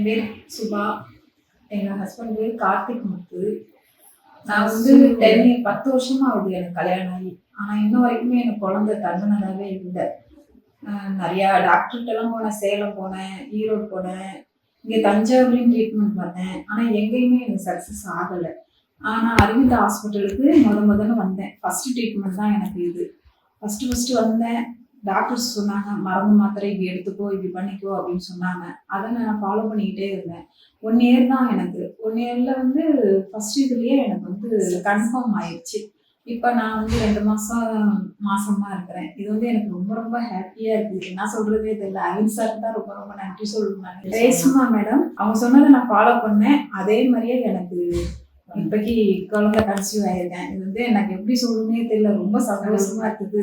என் பேர் சுபா. எங்கள் ஹஸ்பண்ட் பேர் கார்த்திக் முத்து. நான் வந்து 10 வருஷமா ஆகுது எனக்கு கல்யாணம் ஆகி. ஆனால் இன்ன வரைக்குமே எனக்கு குழந்தை தங்கினதாகவே இல்லை. நிறையா டாக்டர்கிட்டலாம் போனேன், சேலம் போனேன், ஈரோடு போனேன், இங்கே தஞ்சாவூர்லேயும் ட்ரீட்மெண்ட் பண்ணேன். ஆனால் எங்கேயுமே எனக்கு சக்ஸஸ் ஆகலை. ஆனால் அரவிந்த் ஹாஸ்பிட்டலுக்கு முதல்ல வந்தேன். ஃபஸ்ட்டு ட்ரீட்மெண்ட் தான் எனக்கு இது. ஃபஸ்ட்டு வந்தேன். டாக்டர்ஸ் சொன்னாங்க, மருந்து மாத்திரை இப்படி எடுத்துக்கோ, இப்படி பண்ணிக்கோ அப்படின்னு சொன்னாங்க. அதை நான் ஃபாலோ பண்ணிக்கிட்டே இருந்தேன். 1 இயர் தான் எனக்கு. 1 இயரில் வந்து ஃபஸ்ட் இதுலேயே எனக்கு வந்து கன்ஃபார்ம் ஆயிடுச்சு. இப்போ நான் வந்து 2 மாசமா இருக்கிறேன். இது வந்து எனக்கு ரொம்ப ரொம்ப ஹாப்பியாக இருக்குது. என்ன சொல்கிறதே தெரியல. அரவிந்த் சார் தான் ரொம்ப ரொம்ப நன்றி சொல்லுவேன். ரேஷ்மா மேடம் அவங்க சொன்னதை நான் ஃபாலோ பண்ணேன். அதே மாதிரியே எனக்கு இப்போக்கி குழந்தை கன்சீவ் ஆயிருக்கேன். இது வந்து எனக்கு எப்படி சொல்லணுன்னே தெரியல. ரொம்ப சந்தோஷமா இருக்குது.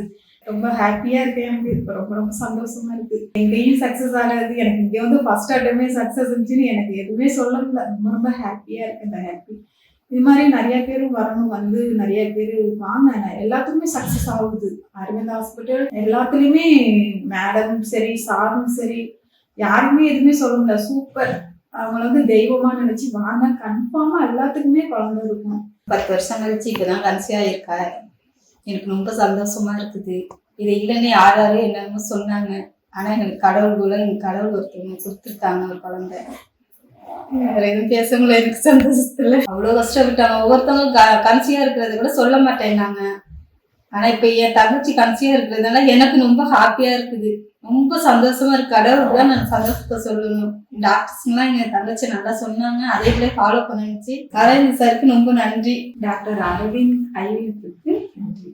ரொம்ப ஹாப்பியாக இருக்கேன். எனக்கு இப்போ ரொம்ப ரொம்ப சந்தோஷமா இருக்குது. எங்கேயும் சக்ஸஸ் ஆகாது. எனக்கு இங்கே வந்து ஃபர்ஸ்ட் அட்டமே சக்ஸஸ் இருந்துச்சுன்னு எனக்கு எதுவுமே சொல்ல முடியல. ரொம்ப ரொம்ப ஹாப்பியாக இருக்கு. இந்த ஹாப்பி இது மாதிரி நிறைய பேர் வரணும். வந்து நிறைய பேர் வாங்க, எல்லாத்துக்குமே சக்ஸஸ் ஆகுது. அரவிந்த் ஹாஸ்பிட்டல் எல்லாத்துலேயுமே மேடமும் சரி, சாரும் சரி, யாருமே எதுவுமே சொல்ல முடியல. சூப்பர். அவங்கள வந்து தெய்வமா நினைச்சு வாங்க. கன்ஃபார்மா எல்லாத்துக்குமே குழந்தை இருக்கும். 10 வருஷம் கழிச்சு இப்பதான் கன்சீவ் ஆயிருக்கா. எனக்கு ரொம்ப சந்தோஷமா இருக்குது. இது இல்லைன்னு யாரும் என்னன்னு சொன்னாங்க. ஆனா எனக்கு கடவுள் ஒருத்தவங்க கொடுத்துருக்காங்க ஒரு குழந்தை. வேற எதுவும் பேச முடியல. எனக்கு சந்தோஷத்துல அவ்வளவு கஷ்டப்பட்டாங்க. ஒவ்வொருத்தவங்க கன்சீவா இருக்கிறத கூட சொல்ல மாட்டேன்னாங்க. ஆனா இப்ப என் தங்கச்சி கன்சீவா இருக்கிறதுனால எனக்கு ரொம்ப ஹாப்பியா இருக்குது. ரொம்ப சந்தோஷமா இருக்கு. கடவுள் தான் நான் சந்தோஷத்தை சொல்லணும். டாக்டர்ஸ்லாம் எங்க தங்கச்சி நல்லா சொன்னாங்க. அதே போல ஃபாலோ பண்ணிச்சு. அரவிந்த் சாருக்கு ரொம்ப நன்றி. டாக்டர் அரவிந்த் ஐவிக்கு நன்றி.